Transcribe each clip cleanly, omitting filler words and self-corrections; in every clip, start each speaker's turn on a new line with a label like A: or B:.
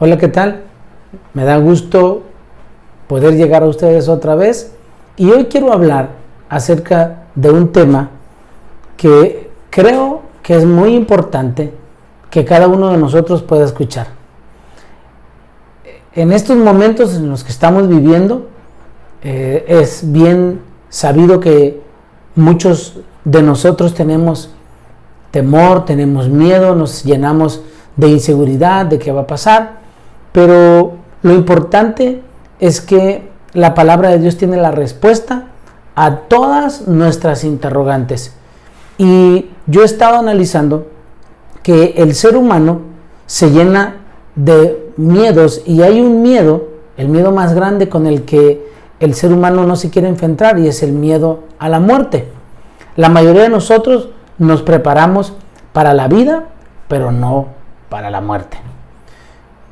A: Hola, ¿qué tal? Me da gusto poder llegar a ustedes otra vez y hoy quiero hablar acerca de un tema que creo que es muy importante que cada uno de nosotros pueda escuchar. En estos momentos en los que estamos viviendo, es bien sabido que muchos de nosotros tenemos temor, tenemos miedo, nos llenamos de inseguridad, de qué va a pasar, pero lo importante es que la palabra de Dios tiene la respuesta a todas nuestras interrogantes. Y yo he estado analizando que el ser humano se llena de miedos y hay un miedo, el miedo más grande con el que el ser humano no se quiere enfrentar, y es el miedo a la muerte. La mayoría de nosotros nos preparamos para la vida, pero no para la muerte.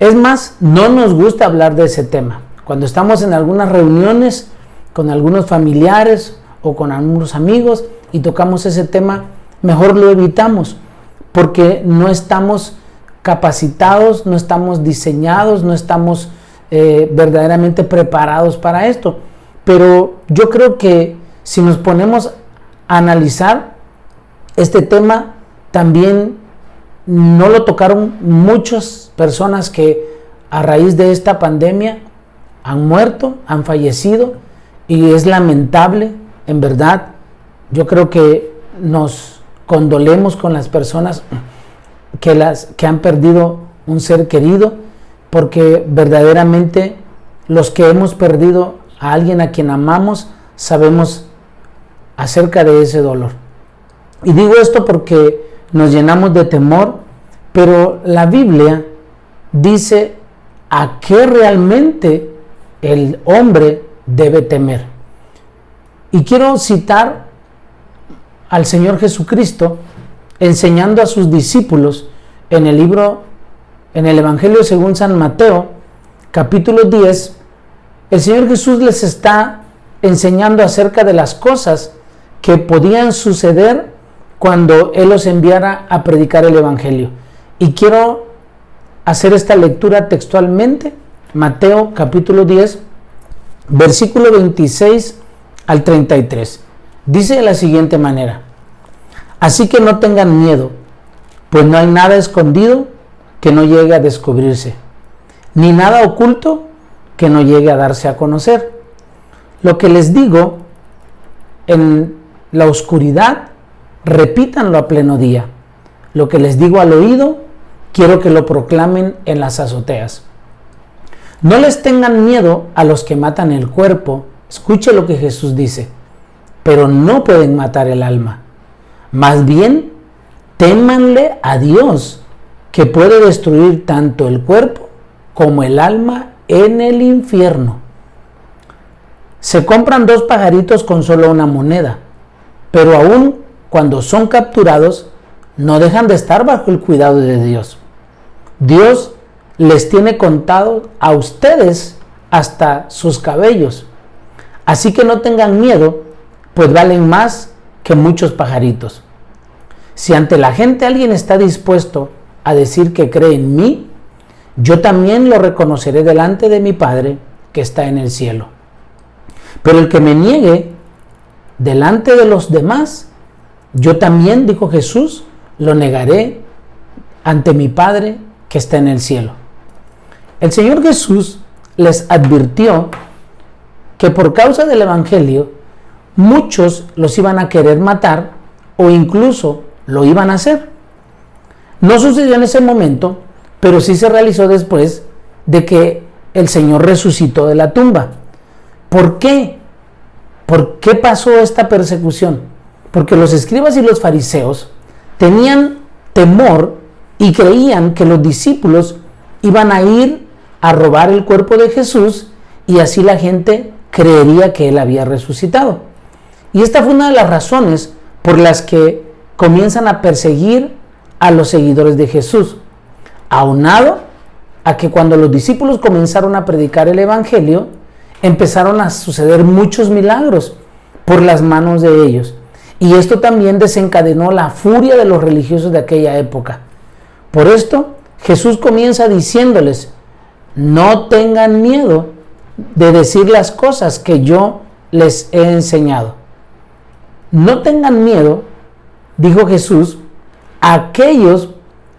A: Es más, no nos gusta hablar de ese tema. Cuando estamos en algunas reuniones con algunos familiares o con algunos amigos y tocamos ese tema, mejor lo evitamos, porque no estamos capacitados, no estamos diseñados, no estamos verdaderamente preparados para esto. Pero yo creo que si nos ponemos a analizar este tema, también no lo tocaron muchas personas que a raíz de esta pandemia han muerto, han fallecido, y es lamentable, en verdad. Yo creo que nos condolemos con las personas que han perdido un ser querido, porque verdaderamente los que hemos perdido a alguien a quien amamos sabemos acerca de ese dolor. Y digo esto porque nos llenamos de temor, pero la Biblia dice a qué realmente el hombre debe temer. Y quiero citar al Señor Jesucristo enseñando a sus discípulos en el Evangelio según San Mateo, capítulo 10. El Señor Jesús les está enseñando acerca de las cosas que podían suceder cuando Él los enviara a predicar el Evangelio. Y quiero hacer esta lectura textualmente. Mateo capítulo 10, versículo 26 al 33. Dice de la siguiente manera: así que no tengan miedo, pues no hay nada escondido que no llegue a descubrirse, ni nada oculto que no llegue a darse a conocer. Lo que les digo en la oscuridad, repítanlo a pleno día. Lo que les digo al oído, quiero que lo proclamen en las azoteas. No les tengan miedo a los que matan el cuerpo. Escuche lo que Jesús dice: pero no pueden matar el alma. Más bien, témanle a Dios, que puede destruir tanto el cuerpo como el alma en el infierno. Se compran 2 pajaritos con solo una moneda, pero aún cuando son capturados, no dejan de estar bajo el cuidado de Dios. Dios les tiene contado a ustedes hasta sus cabellos. Así que no tengan miedo, pues valen más que muchos pajaritos. Si ante la gente alguien está dispuesto a decir que cree en mí, yo también lo reconoceré delante de mi Padre que está en el cielo. Pero el que me niegue delante de los demás, yo también, dijo Jesús, lo negaré ante mi Padre que está en el cielo. El Señor Jesús les advirtió que por causa del Evangelio muchos los iban a querer matar o incluso lo iban a hacer. No sucedió en ese momento, pero sí se realizó después de que el Señor resucitó de la tumba. ¿Por qué? ¿Por qué pasó esta persecución? Porque los escribas y los fariseos tenían temor y creían que los discípulos iban a ir a robar el cuerpo de Jesús y así la gente creería que Él había resucitado. Y esta fue una de las razones por las que comienzan a perseguir a los seguidores de Jesús, aunado a que cuando los discípulos comenzaron a predicar el Evangelio, empezaron a suceder muchos milagros por las manos de ellos. Y esto también desencadenó la furia de los religiosos de aquella época. Por esto, Jesús comienza diciéndoles: no tengan miedo de decir las cosas que yo les he enseñado. No tengan miedo, dijo Jesús, a aquellos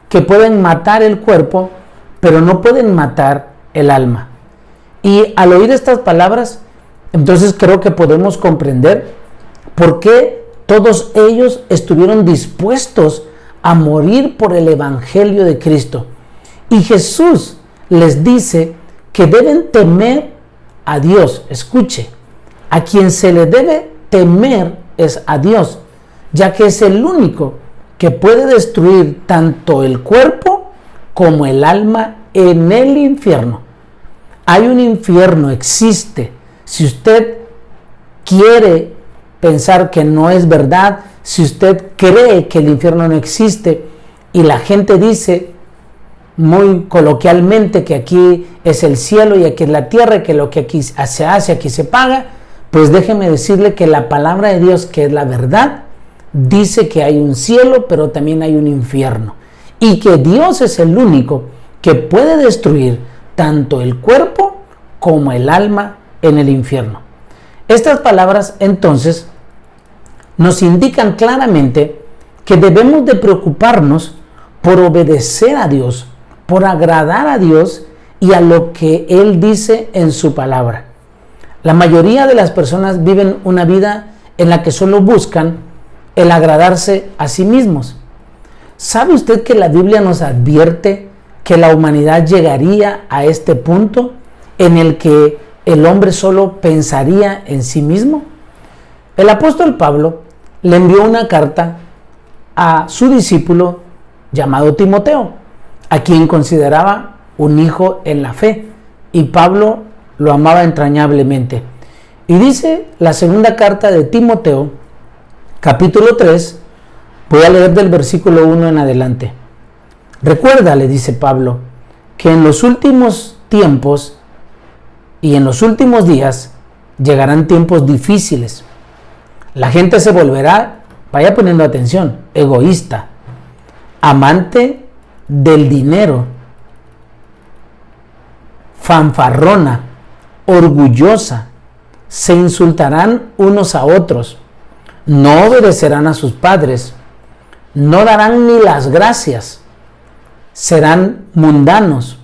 A: que pueden matar el cuerpo, pero no pueden matar el alma. Y al oír estas palabras, entonces creo que podemos comprender por qué todos ellos estuvieron dispuestos a morir por el Evangelio de Cristo. Y Jesús les dice que deben temer a Dios. Escuche, a quien se le debe temer es a Dios, ya que es el único que puede destruir tanto el cuerpo como el alma en el infierno. Hay un infierno, existe. Si usted quiere pensar que no es verdad, si usted cree que el infierno no existe y la gente dice muy coloquialmente que aquí es el cielo y aquí es la tierra, y que lo que aquí se hace, aquí se paga, pues déjeme decirle que la palabra de Dios, que es la verdad, dice que hay un cielo, pero también hay un infierno, y que Dios es el único que puede destruir tanto el cuerpo como el alma en el infierno. Estas palabras entonces nos indican claramente que debemos de preocuparnos por obedecer a Dios, por agradar a Dios y a lo que Él dice en su palabra. La mayoría de las personas viven una vida en la que solo buscan el agradarse a sí mismos. ¿Sabe usted que la Biblia nos advierte que la humanidad llegaría a este punto en el que el hombre solo pensaría en sí mismo? El apóstol Pablo le envió una carta a su discípulo llamado Timoteo, a quien consideraba un hijo en la fe, y Pablo lo amaba entrañablemente. Y dice la segunda carta de Timoteo, capítulo 3, voy a leer del versículo 1 en adelante. Recuerda, le dice Pablo, que en los últimos tiempos y en los últimos días llegarán tiempos difíciles. La gente se volverá, vaya poniendo atención, egoísta, amante del dinero, fanfarrona, orgullosa, se insultarán unos a otros, no obedecerán a sus padres, no darán ni las gracias, serán mundanos,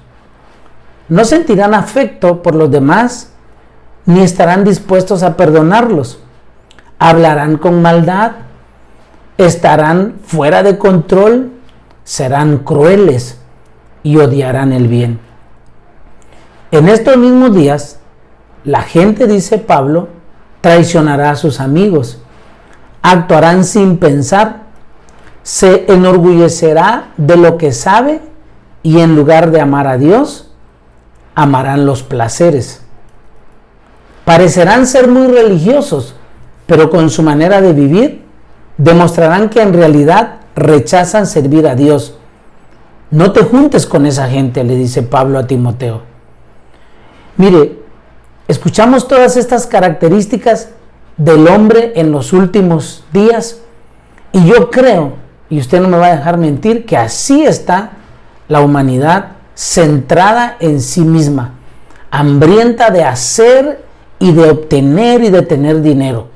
A: no sentirán afecto por los demás, ni estarán dispuestos a perdonarlos, hablarán con maldad, estarán fuera de control, serán crueles y odiarán el bien. En estos mismos días, la gente, dice Pablo, traicionará a sus amigos, actuarán sin pensar, se enorgullecerá de lo que sabe y en lugar de amar a Dios, amarán los placeres. Parecerán ser muy religiosos, pero con su manera de vivir demostrarán que en realidad rechazan servir a Dios. No te juntes con esa gente, le dice Pablo a Timoteo. Mire, escuchamos todas estas características del hombre en los últimos días y yo creo, y usted no me va a dejar mentir, que así está la humanidad centrada en sí misma, hambrienta de hacer y de obtener y de tener dinero,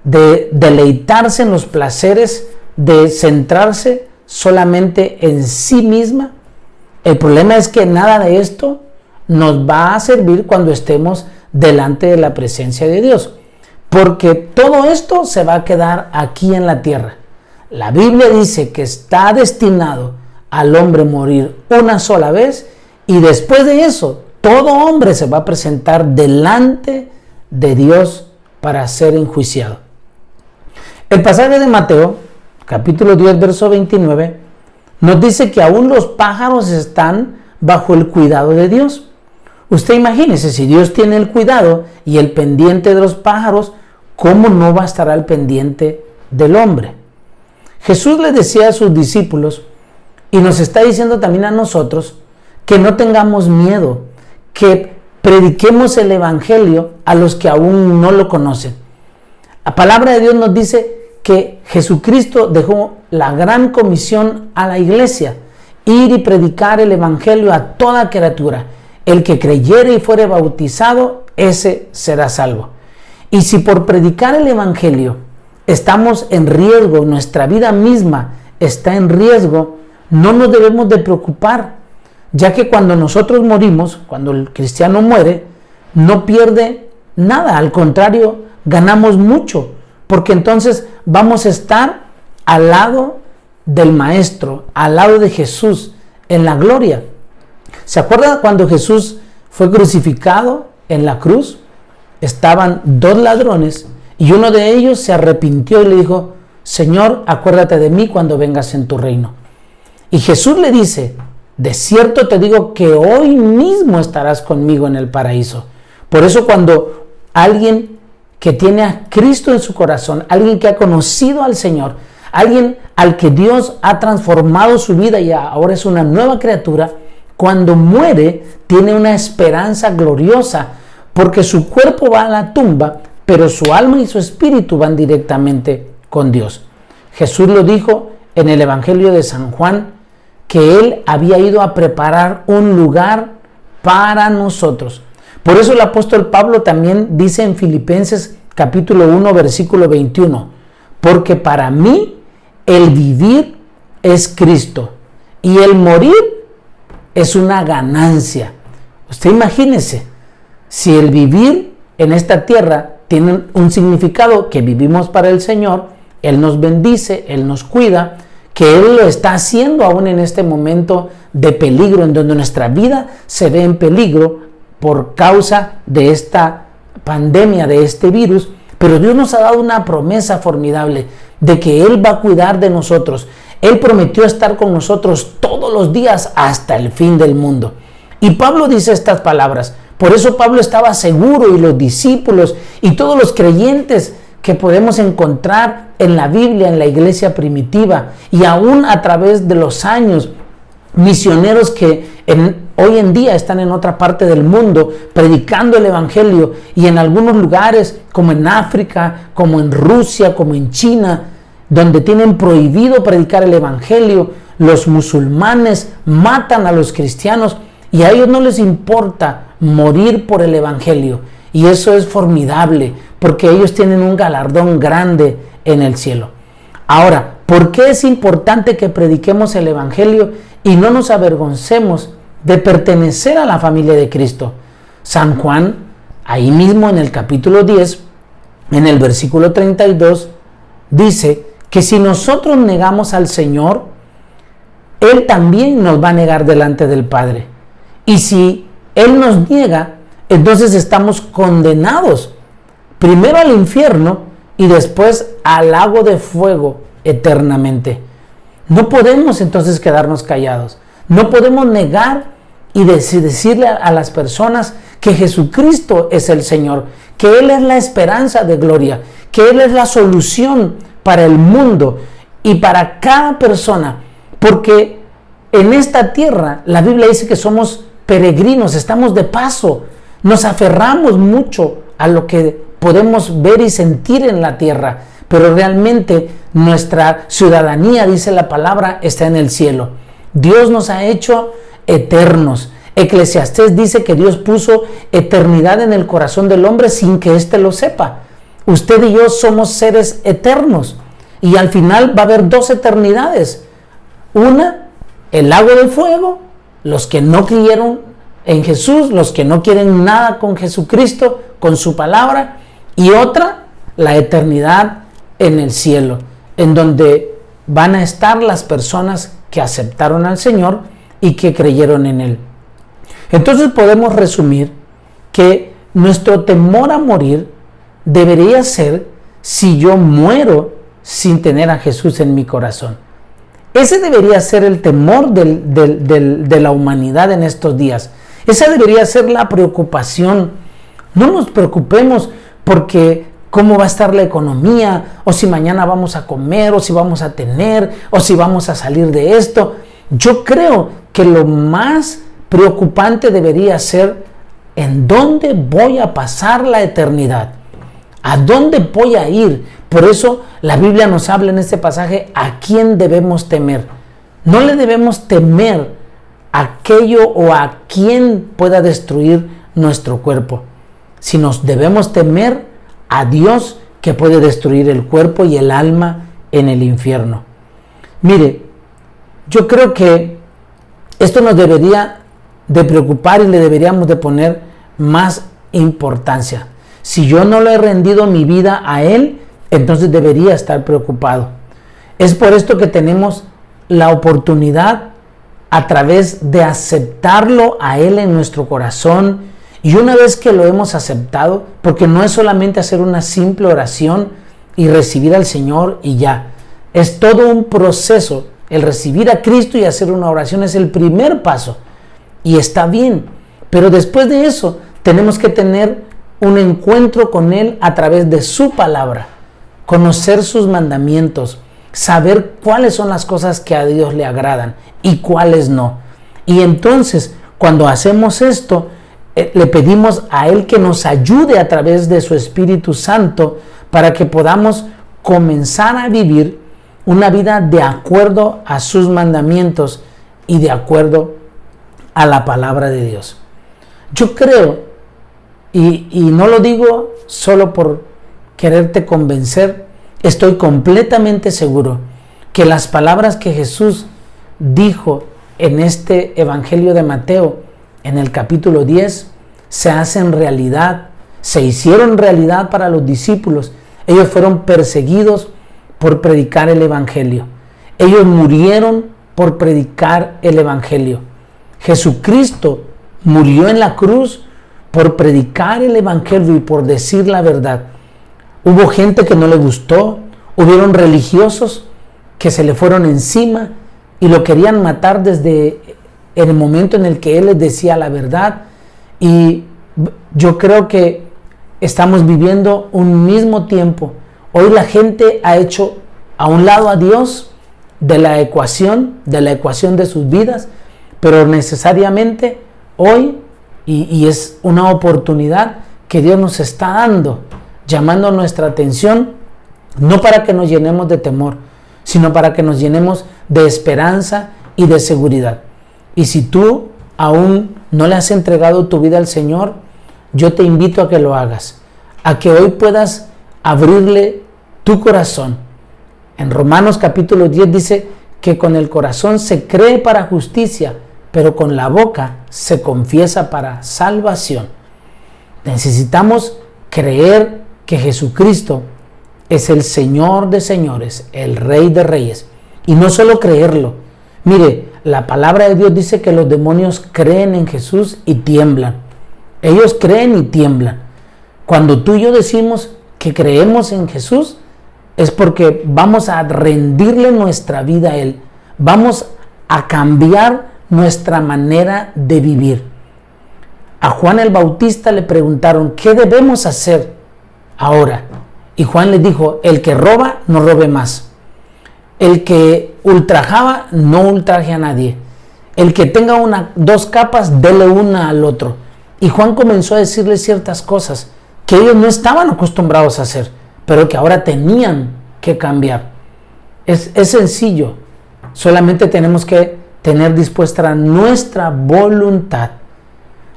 A: de deleitarse en los placeres, de centrarse solamente en sí misma. El problema es que nada de esto nos va a servir cuando estemos delante de la presencia de Dios, porque todo esto se va a quedar aquí en la tierra. La Biblia dice que está destinado al hombre morir una sola vez y después de eso todo hombre se va a presentar delante de Dios para ser enjuiciado. El pasaje de Mateo, capítulo 10, verso 29, nos dice que aún los pájaros están bajo el cuidado de Dios. Usted imagínese, si Dios tiene el cuidado y el pendiente de los pájaros, ¿cómo no va a estar al pendiente del hombre? Jesús le decía a sus discípulos, y nos está diciendo también a nosotros, que no tengamos miedo, que prediquemos el Evangelio a los que aún no lo conocen. La palabra de Dios nos dice que Jesucristo dejó la gran comisión a la iglesia, ir y predicar el Evangelio a toda criatura. el que creyere y fuere bautizado, ese será salvo. Y si por predicar el evangelio estamos en riesgo, nuestra vida misma está en riesgo, no nos debemos de preocupar, ya que cuando nosotros morimos, cuando el cristiano muere, no pierde nada, al contrario, ganamos mucho, porque entonces vamos a estar al lado del Maestro, al lado de Jesús, en la gloria. ¿Se acuerdan cuando Jesús fue crucificado en la cruz? Estaban dos ladrones y uno de ellos se arrepintió y le dijo: Señor, acuérdate de mí cuando vengas en tu reino. Y Jesús le dice: de cierto te digo que hoy mismo estarás conmigo en el paraíso. Por eso cuando alguien que tiene a Cristo en su corazón, alguien que ha conocido al Señor, alguien al que Dios ha transformado su vida y ahora es una nueva criatura, cuando muere tiene una esperanza gloriosa, porque su cuerpo va a la tumba, pero su alma y su espíritu van directamente con Dios. Jesús lo dijo en el Evangelio de San Juan, que Él había ido a preparar un lugar para nosotros. Por eso el apóstol Pablo también dice en Filipenses capítulo 1, versículo 21, porque para mí el vivir es Cristo y el morir es una ganancia. Usted imagínese, si el vivir en esta tierra tiene un significado que vivimos para el Señor, Él nos bendice, Él nos cuida, que Él lo está haciendo aún en este momento de peligro, en donde nuestra vida se ve en peligro por causa de esta pandemia, de este virus, pero Dios nos ha dado una promesa formidable de que Él va a cuidar de nosotros. Él prometió estar con nosotros todos los días hasta el fin del mundo. Y Pablo dice estas palabras. Por eso Pablo estaba seguro, y los discípulos y todos los creyentes que podemos encontrar en la Biblia, en la iglesia primitiva, y aún a través de los años, misioneros que hoy en día están en otra parte del mundo predicando el evangelio, y en algunos lugares como en África, como en Rusia, como en China, donde tienen prohibido predicar el evangelio, los musulmanes matan a los cristianos y a ellos no les importa morir por el evangelio, y eso es formidable porque ellos tienen un galardón grande en el cielo. Ahora, ¿por qué es importante que prediquemos el evangelio y no nos avergoncemos de pertenecer a la familia de Cristo? San Juan, ahí mismo en el capítulo 10, en el versículo 32, dice que si nosotros negamos al Señor, Él también nos va a negar delante del Padre. Y si Él nos niega, entonces estamos condenados primero al infierno y después al lago de fuego eternamente. No podemos entonces quedarnos callados. No podemos negar y decirle a las personas que Jesucristo es el Señor, que Él es la esperanza de gloria, que Él es la solución para el mundo y para cada persona, porque en esta tierra la Biblia dice que somos peregrinos, estamos de paso, nos aferramos mucho a lo que podemos ver y sentir en la tierra, pero realmente nuestra ciudadanía, dice la palabra, está en el cielo. Dios nos ha hecho eternos. Eclesiastés dice que Dios puso eternidad en el corazón del hombre sin que éste lo sepa. Usted y yo somos seres eternos y al final va a haber dos eternidades. Una, el lago del fuego, los que no creyeron en Jesús, los que no quieren nada con Jesucristo, con su palabra, y otra, la eternidad en el cielo, en donde van a estar las personas que aceptaron al Señor y que creyeron en Él. Entonces podemos resumir que nuestro temor a morir debería ser si yo muero sin tener a Jesús en mi corazón. Ese debería ser el temor de la humanidad en estos días. Esa debería ser la preocupación. No nos preocupemos porque cómo va a estar la economía, o si mañana vamos a comer, o si vamos a tener, o si vamos a salir de esto. Yo creo que lo más preocupante debería ser en dónde voy a pasar la eternidad, a dónde voy a ir. Por eso la Biblia nos habla en este pasaje a quién debemos temer. No le debemos temer aquello o a quien pueda destruir nuestro cuerpo, sino debemos temer a Dios que puede destruir el cuerpo y el alma en el infierno. Mire, yo creo que esto nos debería de preocupar y le deberíamos de poner más importancia. Si yo no le he rendido mi vida a Él, entonces debería estar preocupado. Es por esto que tenemos la oportunidad a través de aceptarlo a Él en nuestro corazón. Y una vez que lo hemos aceptado, porque no es solamente hacer una simple oración y recibir al Señor y ya. Es todo un proceso. El recibir a Cristo y hacer una oración es el primer paso. Y está bien. Pero después de eso, tenemos que tener un encuentro con Él a través de su palabra. Conocer sus mandamientos. Saber cuáles son las cosas que a Dios le agradan y cuáles no. Y entonces, cuando hacemos esto, le pedimos a Él que nos ayude a través de su Espíritu Santo para que podamos comenzar a vivir una vida de acuerdo a sus mandamientos y de acuerdo a la palabra de Dios. Yo creo, y no lo digo solo por quererte convencer, estoy completamente seguro que las palabras que Jesús dijo en este Evangelio de Mateo, en el capítulo 10, se hacen realidad, se hicieron realidad para los discípulos. Ellos fueron perseguidos por predicar el Evangelio. Ellos murieron por predicar el Evangelio. Jesucristo murió en la cruz por predicar el Evangelio y por decir la verdad. Hubo gente que no le gustó, hubieron religiosos que se le fueron encima y lo querían matar desde el momento en el que Él les decía la verdad. Y yo creo que estamos viviendo un mismo tiempo. Hoy la gente ha hecho a un lado a Dios de la ecuación de sus vidas, pero necesariamente hoy, y es una oportunidad que Dios nos está dando, llamando nuestra atención, no para que nos llenemos de temor, sino para que nos llenemos de esperanza y de seguridad. Y si tú aún no le has entregado tu vida al Señor, yo te invito a que lo hagas, a que hoy puedas abrirle tu corazón. En Romanos capítulo 10 dice que con el corazón se cree para justicia, pero con la boca se confiesa para salvación. Necesitamos creer que Jesucristo es el Señor de señores, el Rey de reyes. Y no solo creerlo. Mire, la palabra de Dios dice que los demonios creen en Jesús y tiemblan. Ellos creen y tiemblan. Cuando tú y yo decimos que creemos en Jesús, es porque vamos a rendirle nuestra vida a Él. Vamos a cambiar nuestra manera de vivir. A Juan el Bautista le preguntaron, ¿qué debemos hacer ahora? Y Juan les dijo, el que roba, no robe más. El que ultrajaba, no ultraje a nadie. El que tenga dos capas, dele una al otro. Y Juan comenzó a decirle ciertas cosas que ellos no estaban acostumbrados a hacer, pero que ahora tenían que cambiar. Es sencillo. Solamente tenemos que tener dispuesta nuestra voluntad.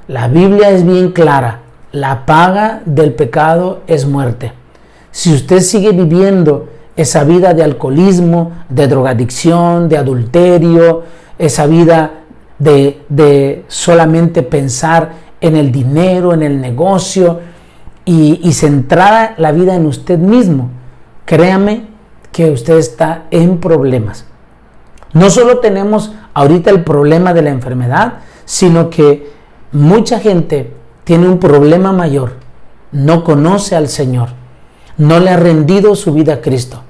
A: La Biblia es bien clara. La paga del pecado es muerte. Si usted sigue viviendo esa vida de alcoholismo, de drogadicción, de adulterio, esa vida de solamente pensar en el dinero, en el negocio y centrada la vida en usted mismo, créame que usted está en problemas. No solo tenemos ahorita el problema de la enfermedad, sino que mucha gente tiene un problema mayor. No conoce al Señor. No le ha rendido su vida a Cristo.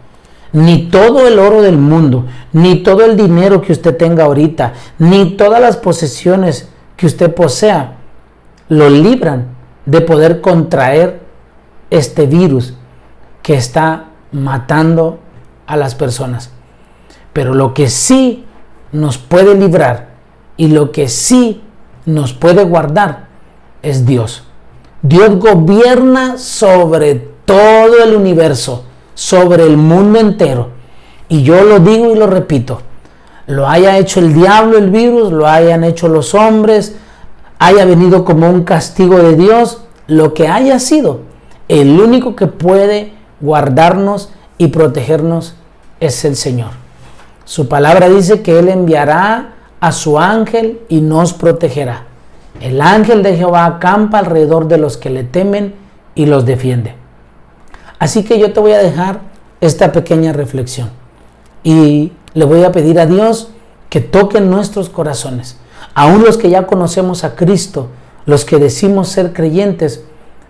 A: Ni todo el oro del mundo, ni todo el dinero que usted tenga ahorita, ni todas las posesiones que usted posea, lo libran de poder contraer este virus que está matando a las personas. Pero lo que sí nos puede librar y lo que sí nos puede guardar es Dios. Dios gobierna sobre todo el universo, sobre el mundo entero. Y yo lo digo y lo repito, lo haya hecho el diablo, el virus, lo hayan hecho los hombres, haya venido como un castigo de Dios, lo que haya sido, el único que puede guardarnos y protegernos es el Señor. Su palabra dice que Él enviará a su ángel y nos protegerá. El ángel de Jehová acampa alrededor de los que le temen y los defiende. Así que yo te voy a dejar esta pequeña reflexión y le voy a pedir a Dios que toque nuestros corazones. Aún los que ya conocemos a Cristo, los que decimos ser creyentes,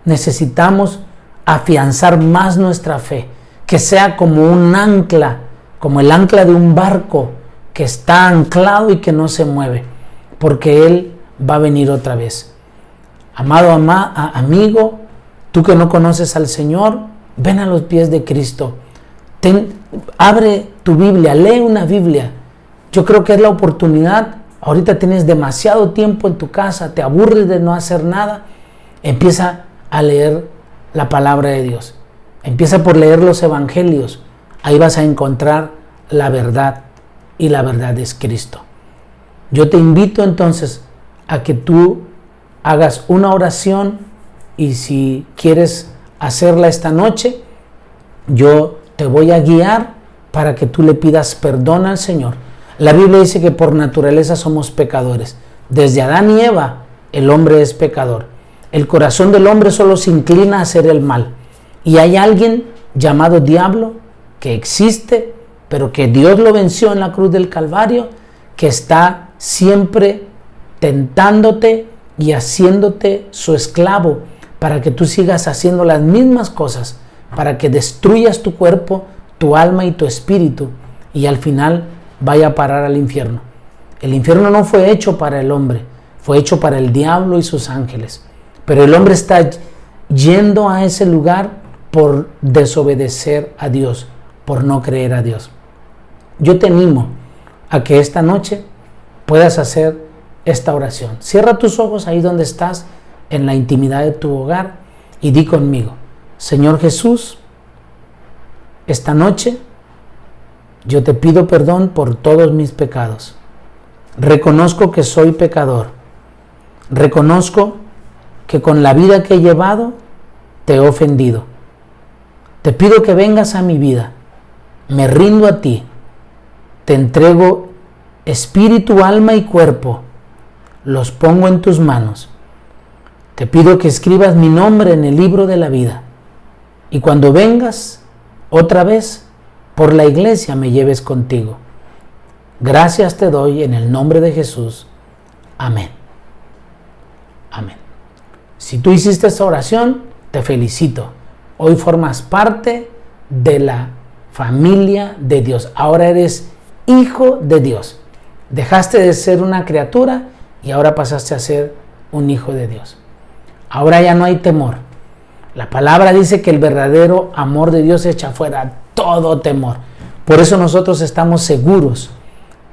A: necesitamos afianzar más nuestra fe, que sea como un ancla, como el ancla de un barco que está anclado y que no se mueve, porque Él va a venir otra vez. Amado amigo, tú que no conoces al Señor, ven a los pies de Cristo. Abre tu Biblia, lee una Biblia. Yo creo que es la oportunidad. Ahorita tienes demasiado tiempo en tu casa, te aburres de no hacer nada. Empieza a leer la palabra de Dios. Empieza por leer los evangelios. Ahí vas a encontrar la verdad y la verdad es Cristo. Yo te invito entonces a que tú hagas una oración y si quieres hacerla esta noche, yo te voy a guiar para que tú le pidas perdón al Señor. La Biblia dice que por naturaleza somos pecadores. Desde Adán y Eva, el hombre es pecador. El corazón del hombre solo se inclina a hacer el mal. Y hay alguien llamado diablo que existe, pero que Dios lo venció en la cruz del Calvario, que está siempre tentándote y haciéndote su esclavo para que tú sigas haciendo las mismas cosas, para que destruyas tu cuerpo, tu alma y tu espíritu y al final vaya a parar al infierno. El infierno no fue hecho para el hombre, fue hecho para el diablo y sus ángeles. Pero el hombre está yendo a ese lugar por desobedecer a Dios, por no creer a Dios. Yo te animo a que esta noche puedas hacer esta oración. Cierra tus ojos ahí donde estás, en la intimidad de tu hogar, y di conmigo: Señor Jesús, esta noche yo te pido perdón por todos mis pecados. Reconozco que soy pecador. Reconozco que con la vida que he llevado te he ofendido. Te pido que vengas a mi vida. Me rindo a ti. Te entrego espíritu, alma y cuerpo. Los pongo en tus manos. Te pido que escribas mi nombre en el libro de la vida. Y cuando vengas otra vez por la iglesia me lleves contigo. Gracias te doy en el nombre de Jesús. Amén. Amén. Si tú hiciste esta oración, te felicito. Hoy formas parte de la familia de Dios. Ahora eres hijo de Dios. Dejaste de ser una criatura y ahora pasaste a ser un hijo de Dios. Ahora ya no hay temor. La palabra dice que el verdadero amor de Dios echa fuera todo temor. Por eso nosotros estamos seguros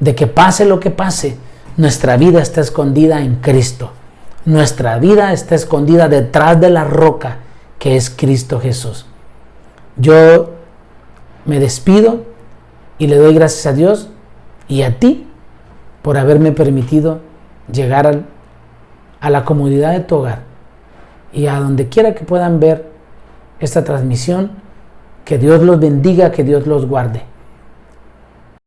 A: de que pase lo que pase, nuestra vida está escondida en Cristo. Nuestra vida está escondida detrás de la roca que es Cristo Jesús. Yo me despido y le doy gracias a Dios y a ti por haberme permitido llegar a la comodidad de tu hogar y a donde quiera que puedan ver esta transmisión. Que Dios los bendiga, que Dios los guarde.